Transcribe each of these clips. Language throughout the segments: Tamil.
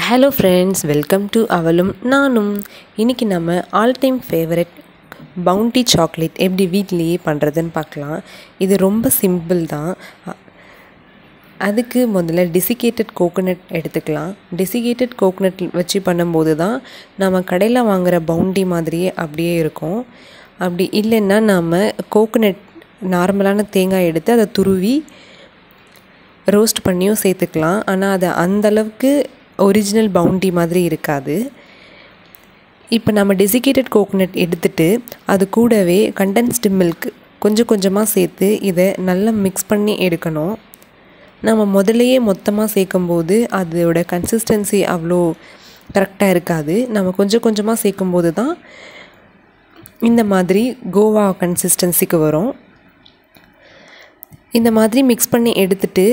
ஹலோ ஃப்ரெண்ட்ஸ், வெல்கம் டு அவளும் நானும். இன்றைக்கி நம்ம all time favourite bounty chocolate எப்படி வீட்டிலையே பண்ணுறதுன்னு பார்க்கலாம். இது ரொம்ப சிம்பிள் தான். அதுக்கு முதல்ல டெசிகேட்டட் கோகோனட் எடுத்துக்கலாம். டெசிகேட்டட் கோகோனட் வச்சு பண்ணும்போது தான் நம்ம கடையில் வாங்குகிற பவுண்டி மாதிரியே அப்படியே இருக்கும். அப்படி இல்லைன்னா நாம் கோகோனட் நார்மலான தேங்காய் எடுத்து அதை துருவி ரோஸ்ட் பண்ணியும் சேர்த்துக்கலாம். ஆனால் அது அந்தளவுக்கு ஒரிஜினல் பவுண்டி மாதிரி இருக்காது. இப்போ நம்ம டெசிகேட்டட் கோகோனட் எடுத்துகிட்டு அது கூடவே கண்டென்ஸ்டு மில்க் கொஞ்சம் கொஞ்சமாக சேர்த்து இதை நல்லா மிக்ஸ் பண்ணி எடுக்கணும். நம்ம முதலையே மொத்தமாக சேர்க்கும்போது அதோட கன்சிஸ்டன்சி அவ்வளோ கரெக்டாக இருக்காது. நம்ம கொஞ்சம் கொஞ்சமாக சேர்க்கும்போது தான் இந்த மாதிரி கோவா கன்சிஸ்டன்சிக்கு வரும். இந்த மாதிரி மிக்ஸ் பண்ணி எடுத்துகிட்டு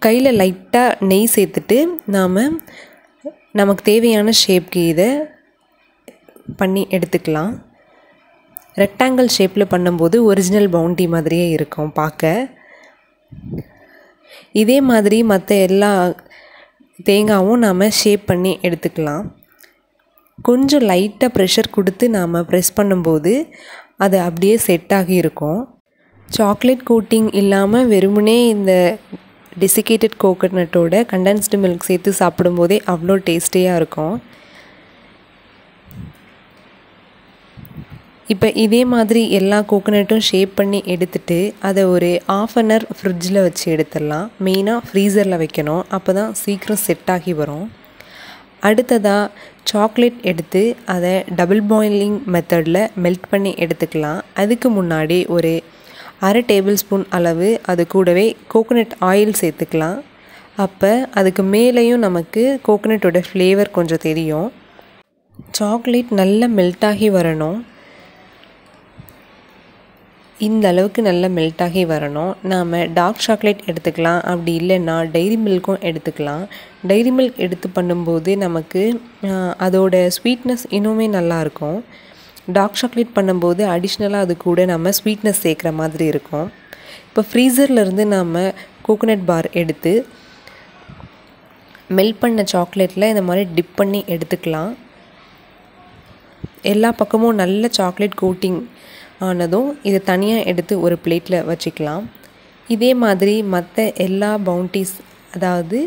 கையில் லைட்டாக நெய் சேர்த்துட்டு நமக்கு தேவையான ஷேப்க்கு இதை பண்ணி எடுத்துக்கலாம். ரெக்டாங்கிள் ஷேப்பில் பண்ணும்போது ஒரிஜினல் பவுண்டி மாதிரியே இருக்கும் பார்க்க. இதே மாதிரி மற்ற எல்லா தேங்காயும் நாம் ஷேப் பண்ணி எடுத்துக்கலாம். கொஞ்சம் லைட்டாக ப்ரெஷர் கொடுத்து நாம் ப்ரெஸ் பண்ணும்போது அது அப்படியே செட் ஆகி இருக்கும். சாக்லேட் கோட்டிங் இல்லாமல் வெறுமனே இந்த டெசிகேட்டட் கோகோனட்டோட கண்டென்ஸ்டு மில்க் சேர்த்து சாப்பிடும்போதே அவ்வளோ டேஸ்டியாக இருக்கும். இப்போ இதே மாதிரி எல்லா கோகோனட்டும் ஷேப் பண்ணி எடுத்துகிட்டு அதை ஒரு 1/2 hour ஃப்ரிட்ஜில் வச்சு எடுத்துடலாம். மெயினாக ஃப்ரீசரில் வைக்கணும், அப்போ தான் சீக்கிரம் செட் ஆகி வரும். அடுத்ததாக சாக்லேட் எடுத்து அதை டபுள் பாயிலிங் மெத்தடில் மெல்ட் பண்ணி எடுத்துக்கலாம். அதுக்கு முன்னாடி ஒரு 1/2 tablespoon அளவு அது கூடவே கோகோனட் ஆயில் சேர்த்துக்கலாம். அப்போ அதுக்கு மேலேயும் நமக்கு கோகோனட்டோட ஃப்ளேவர் கொஞ்சம் தெரியும். சாக்லேட் நல்லா மெல்ட் ஆகி வரணும். இந்த அளவுக்கு நல்லா மெல்ட் ஆகி வரணும். நாம் டார்க் சாக்லேட் எடுத்துக்கலாம், அப்படி இல்லைன்னா டைரி மில்க்கும் எடுத்துக்கலாம். டைரி மில்க் எடுத்து பண்ணும்போது நமக்கு அதோட ஸ்வீட்னஸ் இன்னுமே நல்லாயிருக்கும். டார்க் சாக்லேட் பண்ணும்போது அடிஷ்னலாக அது கூட நம்ம ஸ்வீட்னஸ் சேர்க்குற மாதிரி இருக்கும். இப்போ ஃப்ரீசர்லேருந்து நாம் கோகோனட் பார் எடுத்து மெல்ட் பண்ண சாக்லேட்டில் இந்த மாதிரி டிப் பண்ணி எடுத்துக்கலாம். எல்லா பக்கமும் நல்ல சாக்லேட் கோட்டிங் ஆனதும் இதை தனியாக எடுத்து ஒரு பிளேட்டில் வச்சுக்கலாம். இதே மாதிரி மற்ற எல்லா பவுண்டீஸ், அதாவது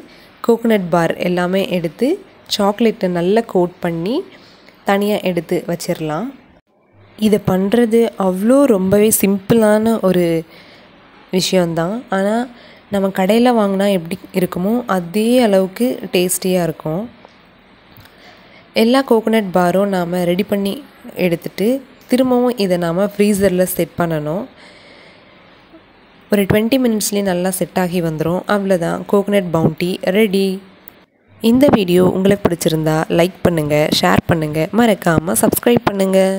கோகோனட் பார் எல்லாமே எடுத்து சாக்லேட்டை நல்லா கோட் பண்ணி தனியாக எடுத்து வச்சிடலாம். இதை பண்ணுறது அவ்வளோ ரொம்பவே சிம்பிளான ஒரு விஷயந்தான். ஆனால் நம்ம கடையில் வாங்கினா எப்படி இருக்குமோ அதே அளவுக்கு டேஸ்டியாக இருக்கும். எல்லா கோகோனட் பாரும் நாம் ரெடி பண்ணி எடுத்துகிட்டு திரும்பவும் இதை நாம் ஃப்ரீசரில் செட் பண்ணணும். ஒரு 20 minutesலேயே நல்லா செட் ஆகி வந்துடும். அவ்வளோதான், கோகோனட் பவுண்டி ரெடி. இந்த வீடியோ உங்களுக்கு பிடிச்சிருந்தா லைக் பண்ணுங்கள், ஷேர் பண்ணுங்கள், மறக்காமல் சப்ஸ்கிரைப் பண்ணுங்கள்.